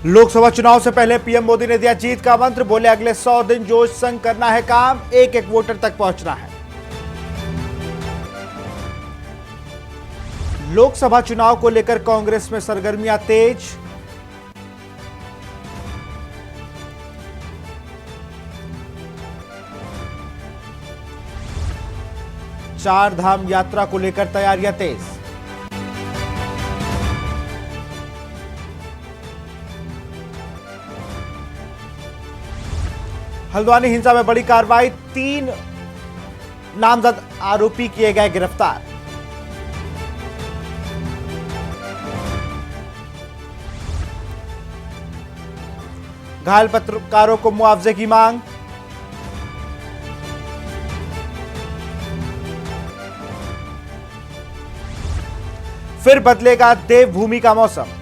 लोकसभा चुनाव से पहले पीएम मोदी ने दिया जीत का मंत्र। बोले अगले 100 दिन जोश संग करना है काम, एक एक वोटर तक पहुंचना है। लोकसभा चुनाव को लेकर कांग्रेस में सरगर्मियां तेज। चार धाम यात्रा को लेकर तैयारियां तेज। हल्द्वानी हिंसा में बड़ी कार्रवाई, 3 नामजद आरोपी किए गए गिरफ्तार। घायल पत्रकारों को मुआवजे की मांग। फिर बदलेगा देवभूमि का मौसम।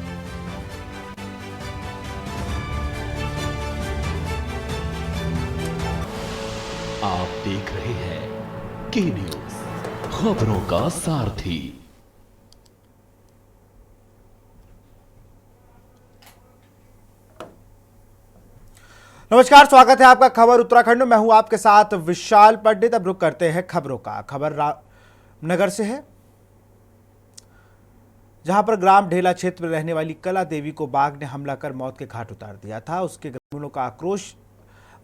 आप देख रहे हैं के न्यूज, खबरों का सारथी। नमस्कार, स्वागत है आपका खबर उत्तराखंड में। मैं हूं आपके साथ विशाल पंडित। अब रुक करते हैं खबरों का। खबर रामनगर से है, जहां पर ग्राम ढेला क्षेत्र में रहने वाली कला देवी को बाघ ने हमला कर मौत के घाट उतार दिया था। उसके ग्रामीणों का आक्रोश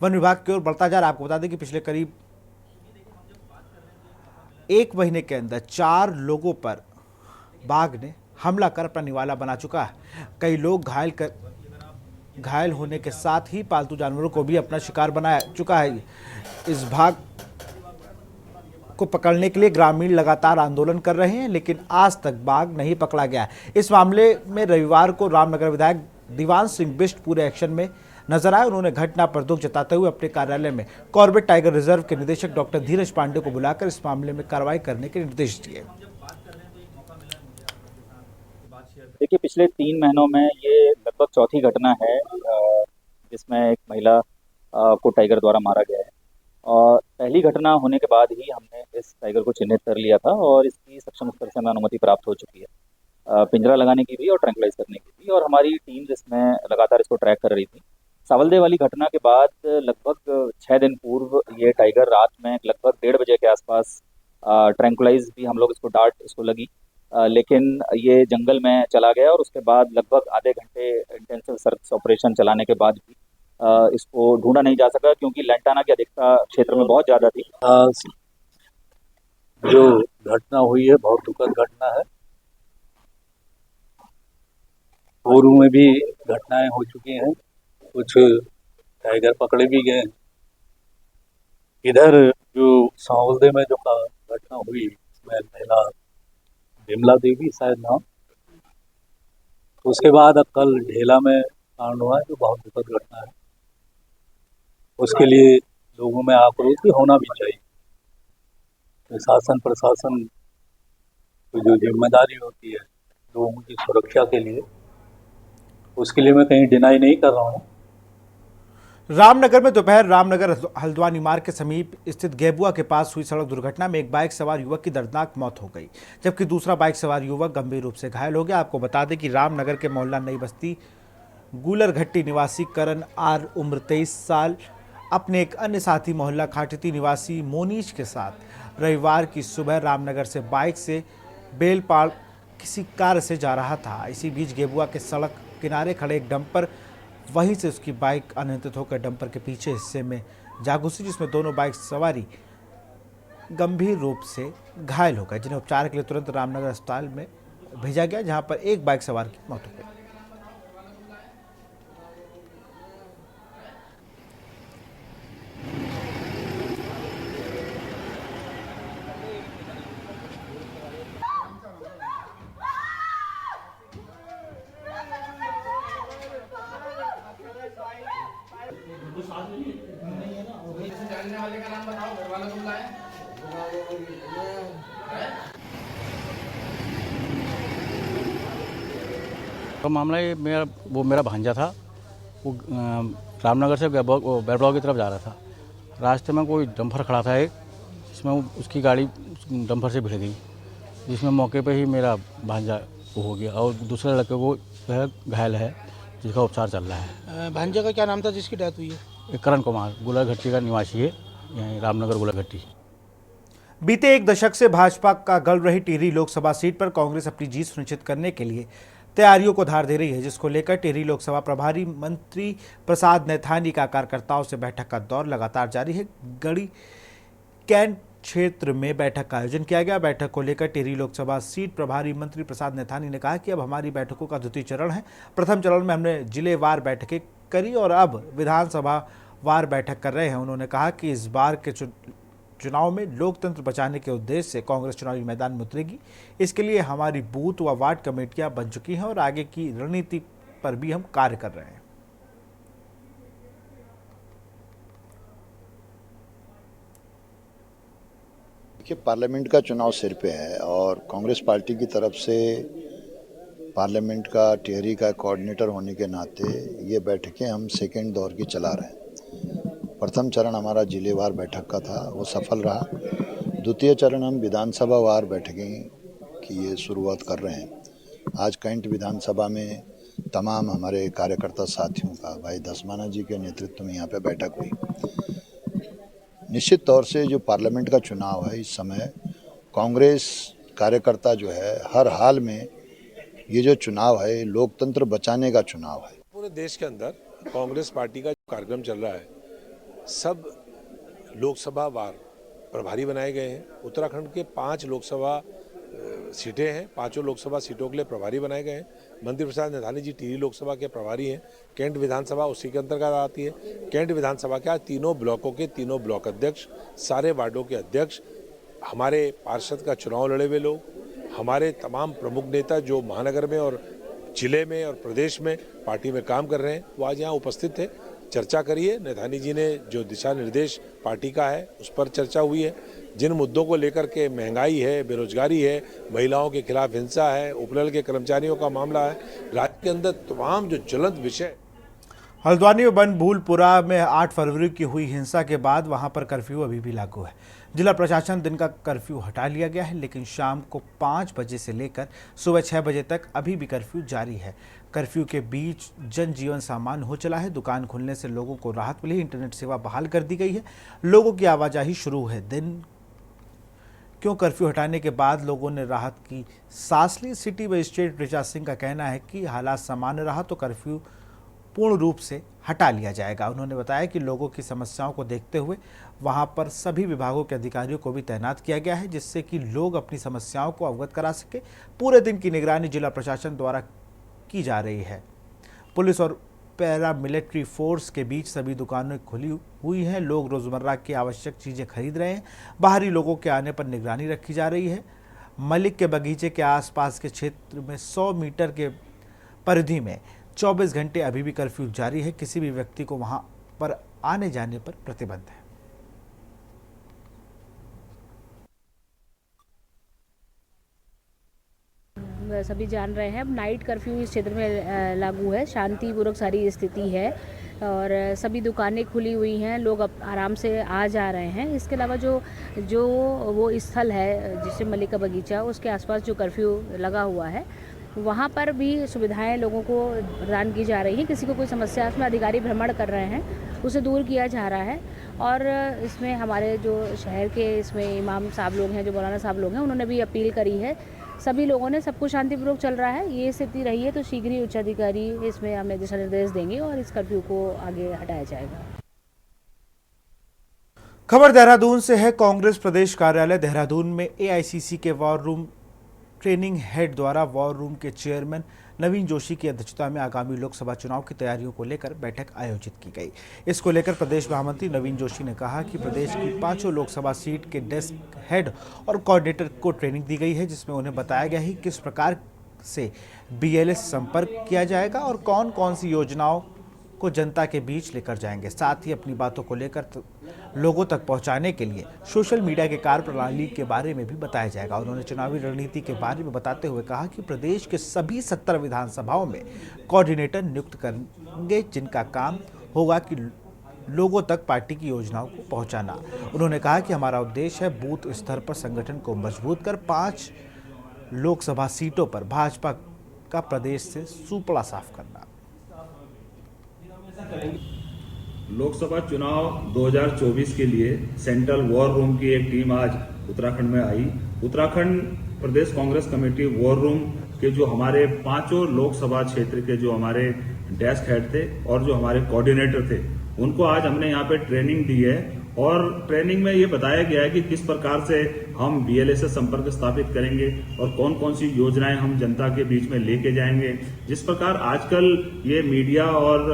वन विभाग की ओर बढ़ता जा रहा है। आपको बता दें कि पिछले करीब 1 महीने के अंदर 4 लोगों पर बाघ ने हमला कर अपना निवाला बना चुका है। कई लोग घायल होने के साथ ही पालतू जानवरों को भी अपना शिकार बना चुका है। इस बाघ को पकड़ने के लिए ग्रामीण लगातार आंदोलन कर रहे हैं, लेकिन आज तक बाघ नहीं पकड़ा गया। इस मामले में रविवार को रामनगर विधायक दीवान सिंह बिष्ट पूरे एक्शन में नजर आए। उन्होंने घटना पर दुख जताते हुए अपने कार्यालय में कॉर्बेट टाइगर रिजर्व के निदेशक डॉक्टर धीरज पांडे को बुलाकर इस मामले में कार्रवाई करने के निर्देश दिए। देखिए, पिछले 3 महीनों में ये लगभग चौथी घटना है जिसमें एक महिला को टाइगर द्वारा मारा गया है। और पहली घटना होने के बाद ही हमने इस टाइगर को चिन्हित कर लिया था और इसकी सक्षम स्तर से हमें अनुमति प्राप्त हो चुकी है, पिंजरा लगाने की भी और ट्रैंकुलाइज करने की भी। और हमारी टीम जिसमें लगातार इसको ट्रैक कर रही थी। सावलदेव वाली घटना के बाद लगभग 6 दिन पूर्व ये टाइगर रात में लगभग 1:30 बजे के आसपास ट्रैंकुलाइज भी हम लोग इसको लगी, लेकिन ये जंगल में चला गया। और उसके बाद लगभग आधे घंटे इंटेंसिव सर्च ऑपरेशन चलाने के बाद भी इसको ढूंढा नहीं जा सका, क्योंकि लैंटाना की अधिकता क्षेत्र में बहुत ज़्यादा थी। जो घटना हुई है बहुत दुखद घटना है। पूर्व में भी घटनाएं हो चुकी हैं, कुछ टाइगर पकड़े भी गए हैं। इधर जो सावलदे में जो घटना हुई इसमें महिला विमला देवी शायद नाम, उसके बाद अब कल ढेला में कांड हुआ है जो बहुत दुखद घटना है। उसके लिए लोगों में आक्रोश भी होना भी चाहिए। तो शासन प्रशासन की जो जिम्मेदारी होती है लोगों की सुरक्षा के लिए, उसके लिए मैं कहीं डिनाई नहीं कर रहा हूँ। रामनगर में दोपहर रामनगर हल्द्वानी मार्ग के समीप स्थित गेबुआ के पास हुई सड़क दुर्घटना में एक बाइक सवार युवक की दर्दनाक मौत हो गई, जबकि दूसरा बाइक सवार युवक गंभीर रूप से घायल हो गया। आपको बता दें कि रामनगर के मोहल्ला नई बस्ती गूलरघट्टी निवासी करण आर उम्र 23 साल अपने एक अन्य साथी मोहल्ला खाटिती निवासी मोनीश के साथ रविवार की सुबह रामनगर से बाइक से बेलपाड़ किसी कार्य से जा रहा था। इसी बीच गेबुआ के सड़क किनारे खड़े एक डंपर, वहीं से उसकी बाइक अनियंत्रित होकर डंपर के पीछे हिस्से में जा घुसी, जिसमें दोनों बाइक सवारी गंभीर रूप से घायल हो गए, जिन्हें उपचार के लिए तुरंत रामनगर अस्पताल में भेजा गया, जहां पर एक बाइक सवार की मौत हो गई। वाले का नाम बताओ, घर वाला तुम लाए। तो मामला ये मेरा भांजा था। वो रामनगर से बैरबलाव की तरफ जा रहा था। रास्ते में कोई डंपर खड़ा था एक, जिसमें उसकी गाड़ी डंपर से भिड़ गई, जिसमें मौके पे ही मेरा भांजा हो गया और दूसरे लड़के को घायल है, जिसका उपचार चल रहा है। भांजे का क्या नाम था जिसकी डेथ हुई है? ये करण कुमार गुलरघट्टी का निवासी है, यहीं रामनगर गुलरघट्टी। बीते एक दशक से भाजपा का गढ़ रही टिहरी लोकसभा सीट पर कांग्रेस अपनी जीत सुनिश्चित करने के लिए तैयारियों को धार दे रही है, जिसको लेकर टिहरी लोकसभा प्रभारी मंत्री प्रसाद नैथानी का कार्यकर्ताओं से बैठक का दौर लगातार जारी है। गढ़ी कैंट क्षेत्र में बैठक का आयोजन किया गया। बैठक को लेकर टिहरी लोकसभा सीट प्रभारी मंत्री प्रसाद नैथानी ने कहा कि अब हमारी बैठकों का द्वितीय चरण है। प्रथम चरण में हमने जिलेवार बैठकें करी और अब विधानसभा वार बैठक कर रहे हैं। उन्होंने कहा कि इस बार के चुनाव में लोकतंत्र बचाने के उद्देश्य से कांग्रेस चुनावी मैदान में उतरेगी। इसके लिए हमारी बूथ व वार्ड कमेटियां बन चुकी हैं और आगे की रणनीति पर भी हम कार्य कर रहे हैं। देखिए, पार्लियामेंट का चुनाव सिर पे है और कांग्रेस पार्टी की तरफ से पार्लियामेंट का टिहरी का कोऑर्डिनेटर होने के नाते ये बैठकें हम सेकेंड दौर की चला रहे हैं। प्रथम चरण हमारा जिलेवार बैठक का था, वो सफल रहा। द्वितीय चरण हम विधानसभा वार बैठकें की ये शुरुआत कर रहे हैं। आज कैंट विधानसभा में तमाम हमारे कार्यकर्ता साथियों का भाई दसमाना जी के नेतृत्व में यहाँ पे बैठक हुई। निश्चित तौर से जो पार्लियामेंट का चुनाव है, इस समय कांग्रेस कार्यकर्ता जो है हर हाल में ये जो चुनाव है लोकतंत्र बचाने का चुनाव है। पूरे देश के अंदर कांग्रेस पार्टी का जो कार्यक्रम चल रहा है, सब लोकसभा वार प्रभारी बनाए गए हैं। उत्तराखंड के 5 लोकसभा सीटें हैं, 5 लोकसभा सीटों के लिए प्रभारी बनाए गए हैं। मंत्री प्रसाद नैथानी जी टिहरी लोकसभा के प्रभारी हैं। कैंट विधानसभा उसी के अंतर्गत आती है। कैंट विधानसभा के तीनों ब्लॉकों के तीनों ब्लॉक अध्यक्ष, सारे वार्डों के अध्यक्ष, हमारे पार्षद का चुनाव लड़े हुए लोग, हमारे तमाम प्रमुख नेता जो महानगर में और जिले में और प्रदेश में पार्टी में काम कर रहे हैं, वो आज यहाँ उपस्थित थे। चर्चा करिए। नैथानी जी ने जो दिशा निर्देश पार्टी का है उस पर चर्चा हुई है। जिन मुद्दों को लेकर के महंगाई है, बेरोजगारी है, महिलाओं के खिलाफ हिंसा है, उपनल के कर्मचारियों का मामला है, राज्य के अंदर तमाम जो ज्वलंत विषय। हल्द्वानी में बनभूलपुरा में 8 फरवरी की हुई हिंसा के बाद वहां पर कर्फ्यू अभी भी लागू है। जिला प्रशासन दिन का कर्फ्यू हटा लिया गया है, लेकिन शाम को 5 बजे से लेकर सुबह 6 बजे तक अभी भी कर्फ्यू जारी है। कर्फ्यू के बीच जनजीवन सामान्य हो चला है। दुकान खुलने से लोगों को राहत मिली। इंटरनेट सेवा बहाल कर दी गई है। लोगों की आवाजाही शुरू है। दिन क्यों कर्फ्यू हटाने के बाद लोगों ने राहत की सांस ली। सिटी मजिस्ट्रेट ऋचा सिंह का कहना है कि हालात सामान्य रहा तो कर्फ्यू पूर्ण रूप से हटा लिया जाएगा। उन्होंने बताया कि लोगों की समस्याओं को देखते हुए वहां पर सभी विभागों के अधिकारियों को भी तैनात किया गया है, जिससे कि लोग अपनी समस्याओं को अवगत करा सके। पूरे दिन की निगरानी जिला प्रशासन द्वारा की जा रही है। पुलिस और पैरा मिलिट्री फोर्स के बीच सभी दुकानें खुली हुई हैं। लोग रोजमर्रा की आवश्यक चीजें खरीद रहे हैं। बाहरी लोगों के आने पर निगरानी रखी जा रही है। मलिक के बगीचे के आसपास के क्षेत्र में 100 मीटर के परिधि में 24 घंटे अभी भी कर्फ्यू जारी है। किसी भी व्यक्ति को वहां पर आने जाने पर प्रतिबंध है। सभी जान रहे हैं, अब नाइट कर्फ्यू इस क्षेत्र में लागू है। शांतिपूर्वक सारी स्थिति है और सभी दुकानें खुली हुई हैं। लोग अब आराम से आ जा रहे हैं। इसके अलावा जो वो स्थल है जिसे मलिक का बगीचा, उसके आसपास जो कर्फ्यू लगा हुआ है वहाँ पर भी सुविधाएं लोगों को प्रदान की जा रही हैं। किसी को कोई समस्या है उसमें अधिकारी भ्रमण कर रहे हैं, उसे दूर किया जा रहा है। और इसमें हमारे जो शहर के इसमें इमाम साहब लोग हैं, जो मौलाना साहब लोग हैं, उन्होंने भी अपील करी है सभी लोगों ने। सब कुछ शांतिपूर्वक चल रहा है। ये स्थिति रही है तो शीघ्र ही उच्च अधिकारी इसमें हमें दिशा निर्देश देंगे और इस कर्फ्यू को आगे हटाया जाएगा। खबर देहरादून से है। कांग्रेस प्रदेश कार्यालय देहरादून में एआईसीसी के वॉर रूम ट्रेनिंग हेड द्वारा वॉर रूम के चेयरमैन नवीन जोशी की अध्यक्षता में आगामी लोकसभा चुनाव की तैयारियों को लेकर बैठक आयोजित की गई। इसको लेकर प्रदेश महामंत्री नवीन जोशी ने कहा कि प्रदेश की 5 लोकसभा सीट के डेस्क हेड और कोऑर्डिनेटर को ट्रेनिंग दी गई है, जिसमें उन्हें बताया गया है किस प्रकार से बीएलएस संपर्क किया जाएगा और कौन कौन सी योजनाओं को जनता के बीच लेकर जाएंगे। साथ ही अपनी बातों को लेकर लोगों तक पहुंचाने के लिए सोशल मीडिया के कार्यप्रणाली के बारे में भी बताया जाएगा। उन्होंने चुनावी रणनीति के बारे में बताते हुए कहा कि प्रदेश के सभी 17 विधानसभाओं में कोऑर्डिनेटर नियुक्त करेंगे, जिनका काम होगा कि लोगों तक पार्टी की योजनाओं को पहुंचाना। उन्होंने कहा कि हमारा उद्देश्य है बूथ स्तर पर संगठन को मजबूत कर 5 लोकसभा सीटों पर भाजपा का प्रदेश से सुपड़ा साफ करना। लोकसभा चुनाव 2024 के लिए सेंट्रल वॉर रूम की एक टीम आज उत्तराखंड में आई। उत्तराखंड प्रदेश कांग्रेस कमेटी वॉर रूम के जो हमारे 5 लोकसभा क्षेत्र के जो हमारे डेस्क हेड थे और जो हमारे कोऑर्डिनेटर थे, उनको आज हमने यहाँ पे ट्रेनिंग दी है और ट्रेनिंग में ये बताया गया है कि किस प्रकार से हम बीएलए से संपर्क स्थापित करेंगे और कौन कौन सी योजनाएं हम जनता के बीच में लेके जाएंगे। जिस प्रकार आजकल ये मीडिया और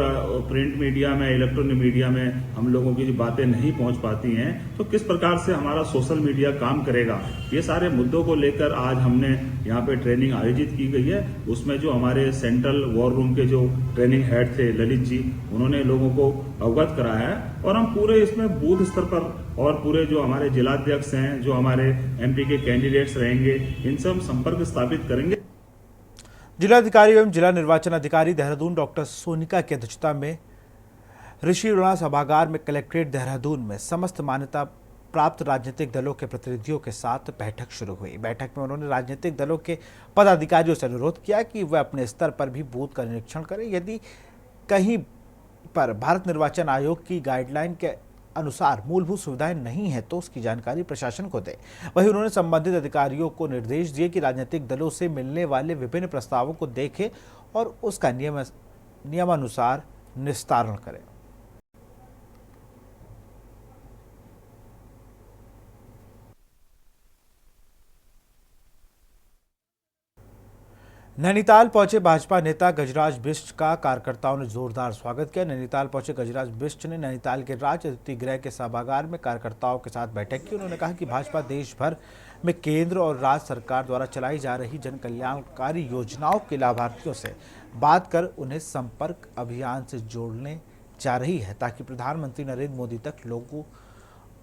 प्रिंट मीडिया में, इलेक्ट्रॉनिक मीडिया में हम लोगों की जो बातें नहीं पहुंच पाती हैं, तो किस प्रकार से हमारा सोशल मीडिया काम करेगा, ये सारे मुद्दों को लेकर आज हमने यहाँ पे ट्रेनिंग आयोजित की गई है। उसमें जो हमारे सेंट्रल वॉर रूम के जो ट्रेनिंग हेड थे ललित जी, उन्होंने लोगों को अवगत कराया है और हम पूरे इसमें बूथ स्तर पर और पूरे जो हमारे जिलाध्यक्ष हैं, जो हमारे एमपी के कैंडिडेट्स रहेंगे, इनसे हम संपर्क स्थापित करेंगे। जिलाधिकारी एवं जिला निर्वाचन अधिकारी देहरादून डॉक्टर सोनिका की अध्यक्षता में ऋषि रोना सभागार में कलेक्ट्रेट देहरादून में समस्त मान्यता प्राप्त राजनीतिक दलों के प्रतिनिधियों के साथ बैठक शुरू हुई। बैठक में उन्होंने राजनीतिक दलों के पदाधिकारियों से अनुरोध किया कि वे अपने स्तर पर भी बूथ का निरीक्षण करें। यदि कहीं पर भारत निर्वाचन आयोग की गाइडलाइन के अनुसार मूलभूत सुविधाएं नहीं है तो उसकी जानकारी प्रशासन को दे। वहीं उन्होंने संबंधित अधिकारियों को निर्देश दिए कि राजनीतिक दलों से मिलने वाले विभिन्न प्रस्तावों को देखें और उसका नियमानुसार निस्तारण करें। नैनीताल पहुंचे भाजपा नेता गजराज बिष्ट का कार्यकर्ताओं ने जोरदार स्वागत किया। नैनीताल पहुंचे गजराज बिष्ट ने नैनीताल के राज अतिथि गृह के सभागार में कार्यकर्ताओं के साथ बैठक की। उन्होंने कहा कि भाजपा देश भर में केंद्र और राज्य सरकार द्वारा चलाई जा रही जन कल्याणकारी योजनाओं के लाभार्थियों से बात कर उन्हें संपर्क अभियान से जोड़ने जा रही है ताकि प्रधानमंत्री नरेंद्र मोदी तक लोग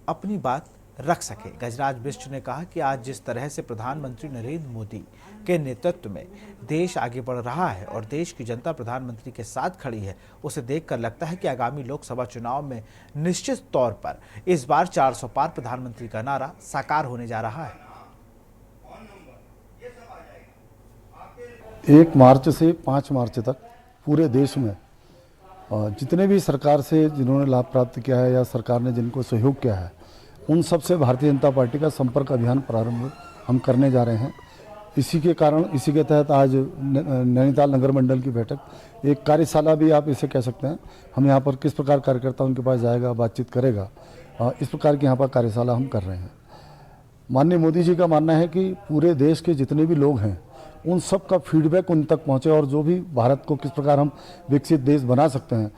अपनी बात रख सके। गजराज बिष्ट ने कहा कि आज जिस तरह से प्रधानमंत्री नरेंद्र मोदी के नेतृत्व में देश आगे बढ़ रहा है और देश की जनता प्रधानमंत्री के साथ खड़ी है, उसे देखकर लगता है कि आगामी लोकसभा चुनाव में निश्चित तौर पर इस बार 400 पार प्रधानमंत्री का नारा साकार होने जा रहा है। 1 मार्च से 5 मार्च तक पूरे देश में जितने भी सरकार से जिन्होंने लाभ प्राप्त किया है या सरकार ने जिनको सहयोग किया है, उन सब से भारतीय जनता पार्टी का संपर्क अभियान प्रारंभ हम करने जा रहे हैं। इसी के तहत आज नैनीताल नगर मंडल की बैठक, एक कार्यशाला भी आप इसे कह सकते हैं, हम यहाँ पर किस प्रकार कार्यकर्ता उनके पास जाएगा, बातचीत करेगा, इस प्रकार की यहाँ पर कार्यशाला हम कर रहे हैं। माननीय मोदी जी का मानना है कि पूरे देश के जितने भी लोग हैं उन सब का फीडबैक उन तक पहुँचे और जो भी भारत को किस प्रकार हम विकसित देश बना सकते हैं।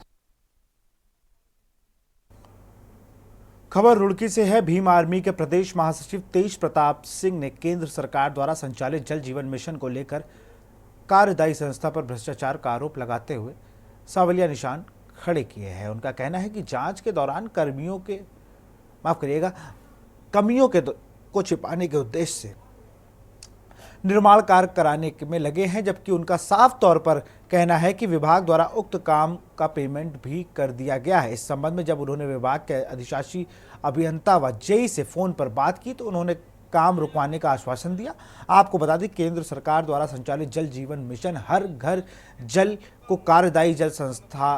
खबर रुड़की से है। भीम आर्मी के प्रदेश महासचिव तेज प्रताप सिंह ने केंद्र सरकार द्वारा संचालित जल जीवन मिशन को लेकर कार्यदायी संस्था पर भ्रष्टाचार का आरोप लगाते हुए सवालिया निशान खड़े किए हैं। उनका कहना है कि जांच के दौरान कमियों को छिपाने के उद्देश्य से निर्माण कार्य कराने में लगे हैं, जबकि उनका साफ तौर पर कहना है कि विभाग द्वारा उक्त काम का पेमेंट भी कर दिया गया है। इस संबंध में जब उन्होंने विभाग के अधिशासी अभियंता व जेई से फोन पर बात की तो उन्होंने काम रुकवाने का आश्वासन दिया। आपको बता दें, केंद्र सरकार द्वारा संचालित जल जीवन मिशन हर घर जल को कार्यदायी जल संस्था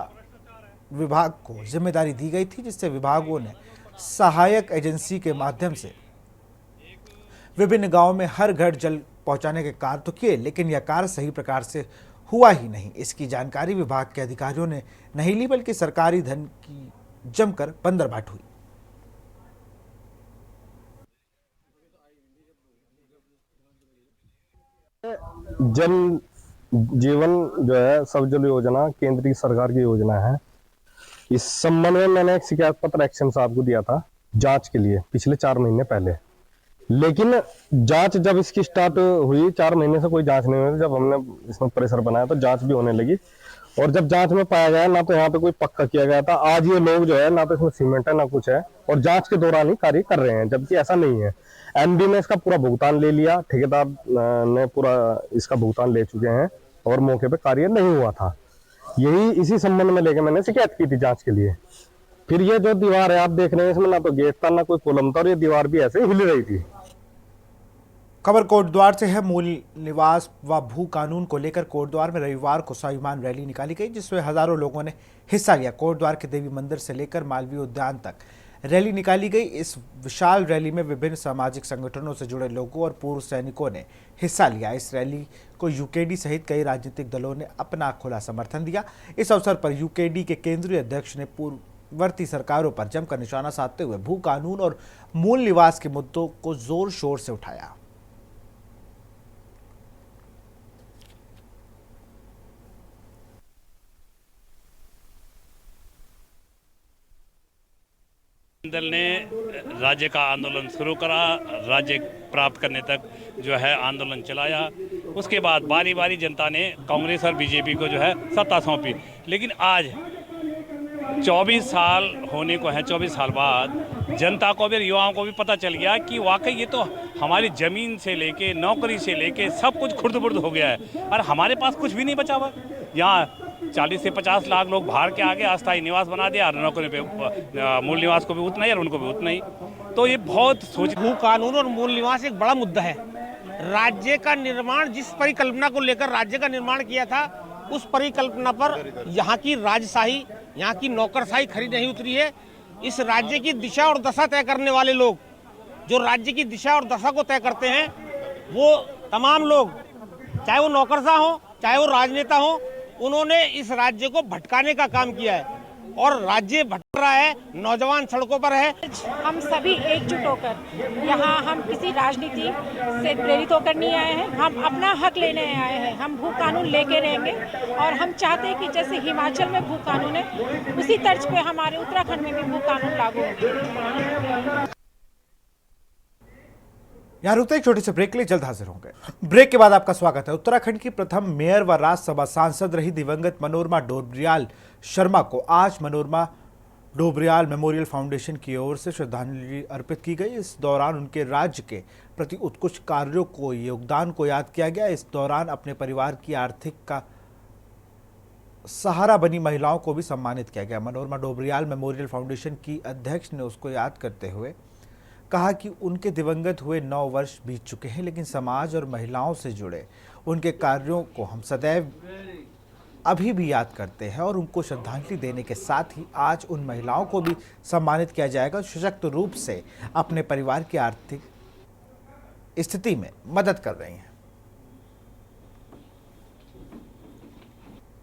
विभाग को जिम्मेदारी दी गई थी, जिससे विभागों ने सहायक एजेंसी के माध्यम से विभिन्न गाँव में हर घर जल पहुंचाने के कार्य तो किए, लेकिन यह कार्य सही प्रकार से हुआ ही नहीं। इसकी जानकारी विभाग के अधिकारियों ने नहीं ली, बल्कि सरकारी धन की जमकर बंदरबाट हुई। जल जीवन जो है सब जल योजना केंद्रीय सरकार की योजना है। इस संबंध में मैंने एक शिकायत पत्र एक्शन साहब को दिया था जांच के लिए पिछले 4 महीने पहले, लेकिन जांच जब इसकी स्टार्ट हुई 4 महीने से कोई जांच नहीं हुई। जब हमने इसमें प्रेशर बनाया तो जांच भी होने लगी, और जब जांच में पाया गया ना तो यहाँ पे कोई पक्का किया गया था। आज ये लोग जो है ना तो इसमें सीमेंट है ना कुछ है, और जांच के दौरान ही कार्य कर रहे हैं, जबकि ऐसा नहीं है। एमडी ने इसका पूरा भुगतान ले लिया, ठेकेदार ने पूरा इसका भुगतान ले चुके हैं और मौके पे कार्य नहीं हुआ था। यही इसी संबंध में लेकर मैंने शिकायत की थी जांच के लिए। फिर ये जो दीवार है आप देख रहे हैं, इसमें ना तो गेट था ना कोई कॉलम था, और ये दीवार भी ऐसे हिल रही थी। खबर कोटद्वार से है। मूल निवास व भू कानून को लेकर कोटद्वार में रविवार को स्वाभिमान रैली निकाली गई, जिसमें हजारों लोगों ने हिस्सा लिया। कोटद्वार के देवी मंदिर से लेकर मालवीय उद्यान तक रैली निकाली गई। इस विशाल रैली में विभिन्न सामाजिक संगठनों से जुड़े लोगों और पूर्व सैनिकों ने हिस्सा लिया। इस रैली को यूकेडी सहित कई राजनीतिक दलों ने अपना खुला समर्थन दिया। इस अवसर पर यूकेडी के केंद्रीय अध्यक्ष ने पूर्ववर्ती सरकारों पर जमकर निशाना साधते हुए भू कानून और मूल निवास के मुद्दों को जोर शोर से उठाया। दल ने राज्य का आंदोलन शुरू करा, राज्य प्राप्त करने तक जो है आंदोलन चलाया। उसके बाद बारी बारी जनता ने कांग्रेस और बीजेपी को जो है सत्ता सौंपी। लेकिन आज 24 साल होने को है, 24 साल बाद जनता को भी, युवाओं को भी पता चल गया कि वाकई ये तो हमारी ज़मीन से लेके नौकरी से लेके सब कुछ खुर्द-बुर्द हो गया है और हमारे पास कुछ भी नहीं बचा हुआ। यहाँ 40 से 50 लाख लोग बाहर के आगे अस्थायी निवास बना दिया और नौकरी पे मूल निवास को भी उतना ही और उनको भी उतना ही। तो ये बहुत भू कानून और मूल निवास एक बड़ा मुद्दा है। राज्य का निर्माण, जिस परिकल्पना को लेकर राज्य का निर्माण किया था, उस परिकल्पना पर यहाँ की राजशाही, यहाँ की नौकरशाही खरी नहीं उतरी है। इस राज्य की दिशा और दशा तय करने वाले लोग, जो राज्य की दिशा और दशा को तय करते हैं, वो तमाम लोग, चाहे वो नौकरशाह हो, चाहे वो राजनेता हो, उन्होंने इस राज्य को भटकाने का काम किया है और राज्य भटक रहा है, नौजवान सड़कों पर है। हम सभी एकजुट होकर यहाँ, हम किसी राजनीति से प्रेरित होकर नहीं आए हैं, हम अपना हक लेने आए हैं। हम भू कानून लेके रहेंगे और हम चाहते हैं कि जैसे हिमाचल में भू कानून है, उसी तर्ज पे हमारे उत्तराखंड में भी भू कानून लागू हो। यहाँ रुकते एक छोटे से ब्रेक के लिए, जल्द हाजिर होंगे। ब्रेक के बाद आपका स्वागत है। उत्तराखंड की प्रथम मेयर व राज्यसभा सांसद रही दिवंगत मनोरमा डोबरियाल शर्मा को आज मनोरमा डोबरियाल मेमोरियल फाउंडेशन की ओर से श्रद्धांजलि अर्पित की गई। इस दौरान उनके राज्य के प्रति उत्कृष्ट कार्यों को, योगदान को याद किया गया। इस दौरान अपने परिवार की आर्थिक का सहारा बनी महिलाओं को भी सम्मानित किया गया। मनोरमा डोबरियाल मेमोरियल फाउंडेशन की अध्यक्ष ने उसको याद करते हुए कहा कि उनके दिवंगत हुए 9 वर्ष बीत चुके हैं, लेकिन समाज और महिलाओं से जुड़े उनके कार्यों को हम सदैव अभी भी याद करते हैं और उनको श्रद्धांजलि देने के साथ ही आज उन महिलाओं को भी सम्मानित किया जाएगा जो सशक्त रूप से अपने परिवार की आर्थिक स्थिति में मदद कर रही हैं।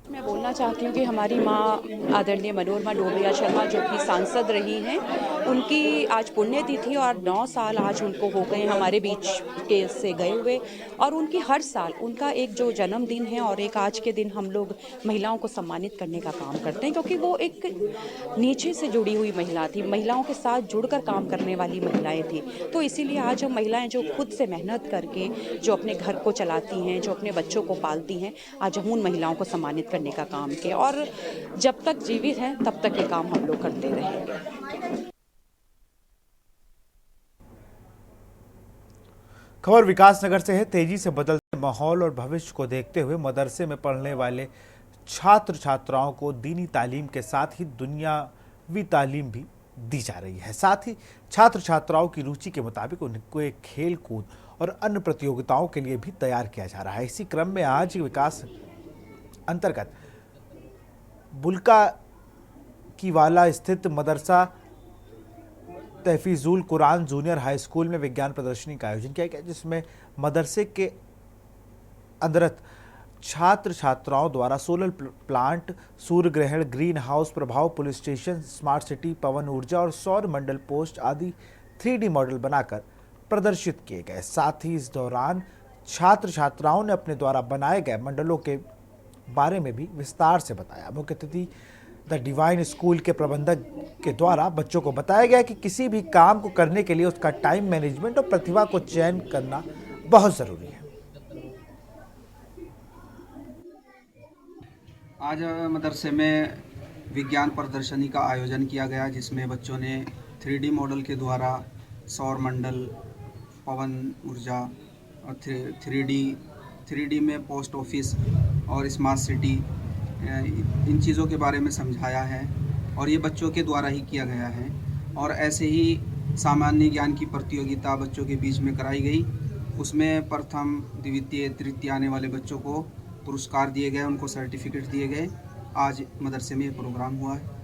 मैं बोलना चाहती हूँ कि हमारी माँ आदरणीय मनोरमा डोबरियाल शर्मा जो कि सांसद रही हैं, उनकी आज पुण्यतिथि और 9 साल आज उनको हो गए हमारे बीच के से गए हुए। और उनकी हर साल उनका एक जो जन्मदिन है और एक आज के दिन हम लोग महिलाओं को सम्मानित करने का काम करते हैं, क्योंकि वो एक नीचे से जुड़ी हुई महिला थी, महिलाओं के साथ जुड़कर काम करने वाली महिलाएं थी। तो इसीलिए आज हम महिलाएं जो खुद से मेहनत करके जो अपने घर को चलाती हैं, जो अपने बच्चों को पालती हैं, आज हम उन महिलाओं को सम्मानित करने का काम किया और जब तक जीवित हैं तब तक ये काम हम लोग करते रहेंगे। खबर विकासनगर से है। तेजी से बदलते माहौल और भविष्य को देखते हुए मदरसे में पढ़ने वाले छात्र छात्राओं को दीनी तालीम के साथ ही दुनियावी तालीम भी दी जा रही है। साथ ही छात्र छात्राओं की रुचि के मुताबिक उनको खेल कूद और अन्य प्रतियोगिताओं के लिए भी तैयार किया जा रहा है। इसी क्रम में आज विकास अंतर्गत बुल्का की वाला स्थित मदरसा तहफीजुल कुरान जूनियर हाई स्कूल में विज्ञान प्रदर्शनी का आयोजन किया गया, जिसमें मदरसे के अंतर्गत छात्र छात्राओं द्वारा सोलर प्लांट, सूर्य ग्रहण, ग्रीन हाउस प्रभाव, पुलिस स्टेशन, स्मार्ट सिटी, पवन ऊर्जा और सौर मंडल पोस्ट आदि 3D मॉडल बनाकर प्रदर्शित किए गए। साथ ही इस दौरान छात्र छात्राओं ने अपने द्वारा बनाए गए मंडलों के बारे में भी विस्तार से बताया। मुख्य अतिथि द डिवाइन स्कूल के प्रबंधक के द्वारा बच्चों को बताया गया कि किसी भी काम को करने के लिए उसका टाइम मैनेजमेंट और प्रतिभा को चयन करना बहुत जरूरी है। आज मदरसे में विज्ञान प्रदर्शनी का आयोजन किया गया, जिसमें बच्चों ने 3D मॉडल के द्वारा सौर मंडल, पवन ऊर्जा और 3D में पोस्ट ऑफिस और स्मार्ट सिटी, इन चीज़ों के बारे में समझाया है और ये बच्चों के द्वारा ही किया गया है। और ऐसे ही सामान्य ज्ञान की प्रतियोगिता बच्चों के बीच में कराई गई उसमें प्रथम, द्वितीय, तृतीय आने वाले बच्चों को पुरस्कार दिए गए, उनको सर्टिफिकेट दिए गए। आज मदरसे में ये प्रोग्राम हुआ है।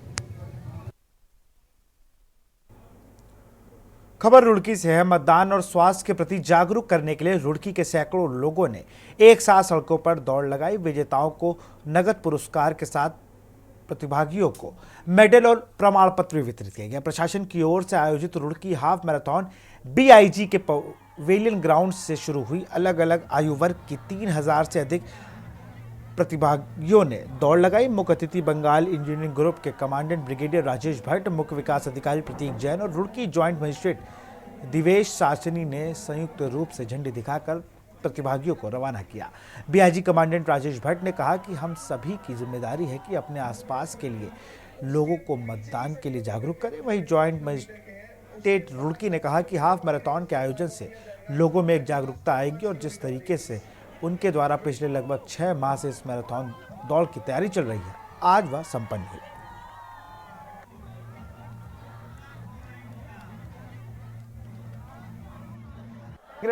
खबर रुड़की से है। मतदान और स्वास्थ्य के प्रति जागरूक करने के लिए रुड़की के सैकड़ों लोगों ने एक साथ सड़कों पर दौड़ लगाई। विजेताओं को नगद पुरस्कार के साथ प्रतिभागियों को मेडल और प्रमाण पत्र वितरित किए गए। प्रशासन की ओर से आयोजित रुड़की हाफ मैराथन BIG के पवेलियन ग्राउंड से शुरू हुई। अलग अलग आयु वर्ग की 3000 से अधिक प्रतिभागियों ने दौड़ लगाई। मुख्य अतिथि बंगाल इंजीनियरिंग ग्रुप के कमांडेंट ब्रिगेडियर राजेश भट्ट, मुख्य विकास अधिकारी प्रतीक जैन और रुड़की ज्वाइंट मजिस्ट्रेट दिवेश साचनी ने संयुक्त रूप से झंडी दिखाकर प्रतिभागियों को रवाना किया। BIG कमांडेंट राजेश भट्ट ने कहा कि हम सभी की जिम्मेदारी है कि अपने आसपास के लिए लोगों को मतदान के लिए जागरूक करें। वहीं ज्वाइंट मजिस्ट्रेट रुड़की ने कहा कि हाफ मैराथन के आयोजन से लोगों में एक जागरूकता आएगी और जिस तरीके से उनके द्वारा पिछले लगभग 6 माह से इस मैराथन दौड़ की तैयारी चल रही है, आज वह संपन्न हुई।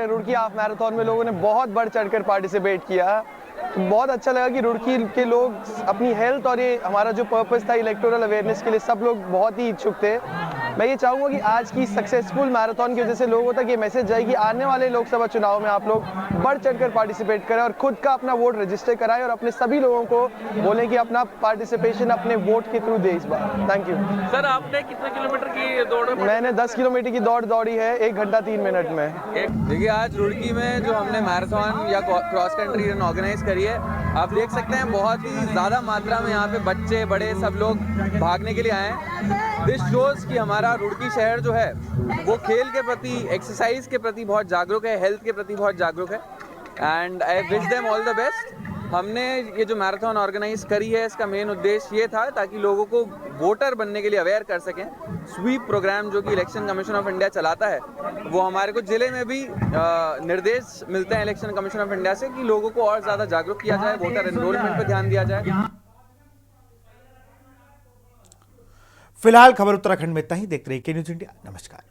रुड़की हाफ मैराथन में लोगों ने बहुत बढ़ चढ़कर पार्टिसिपेट किया। तो बहुत अच्छा लगा कि रुड़की के लोग अपनी हेल्थ और ये हमारा जो पर्पस था इलेक्टोरल अवेयरनेस के लिए, सब लोग बहुत ही इच्छुक थे। मैं ये चाहूँगा कि आज की सक्सेसफुल मैराथन की वजह से लोगों तक ये मैसेज जाए कि आने वाले लोकसभा चुनाव में आप लोग बढ़ चढ़कर पार्टिसिपेट करें और खुद का अपना वोट रजिस्टर कराएं और अपने सभी लोगों को बोलें कि अपना पार्टिसिपेशन अपने वोट के थ्रू दे इस बार। Thank you sir. आपने कितने किलोमीटर की दौड़? मैंने 10 किलोमीटर की दौड़ दौड़ी है 1 घंटा 3 मिनट में। देखिए, आज रुड़की में जो हमने मैराथन या क्रॉस कंट्री रन ऑर्गेनाइज करी है, आप देख सकते हैं बहुत ही ज़्यादा मात्रा में यहाँ पे बच्चे बड़े सब लोग भागने के लिए आए हैं। दिस शोज कि हमारा रुड़की शहर जो है वो खेल के प्रति, एक्सरसाइज के प्रति बहुत जागरूक है, हेल्थ के प्रति बहुत जागरूक है। And I wish them all the best. हमने ये जो मैराथन ऑर्गेनाइज करी है, इसका मेन उद्देश्य ये था ताकि लोगों को वोटर बनने के लिए अवेयर कर सकें। स्वीप प्रोग्राम जो कि इलेक्शन कमीशन ऑफ इंडिया चलाता है, वो हमारे को जिले में भी निर्देश मिलते हैं इलेक्शन कमीशन ऑफ इंडिया से कि लोगों को और ज़्यादा जागरूक किया जाए, वोटर एनरोलमेंट पर ध्यान दिया जाए। फिलहाल खबर उत्तराखंड में इतना ही। देखते रहिए के न्यूज़ इंडिया। नमस्कार।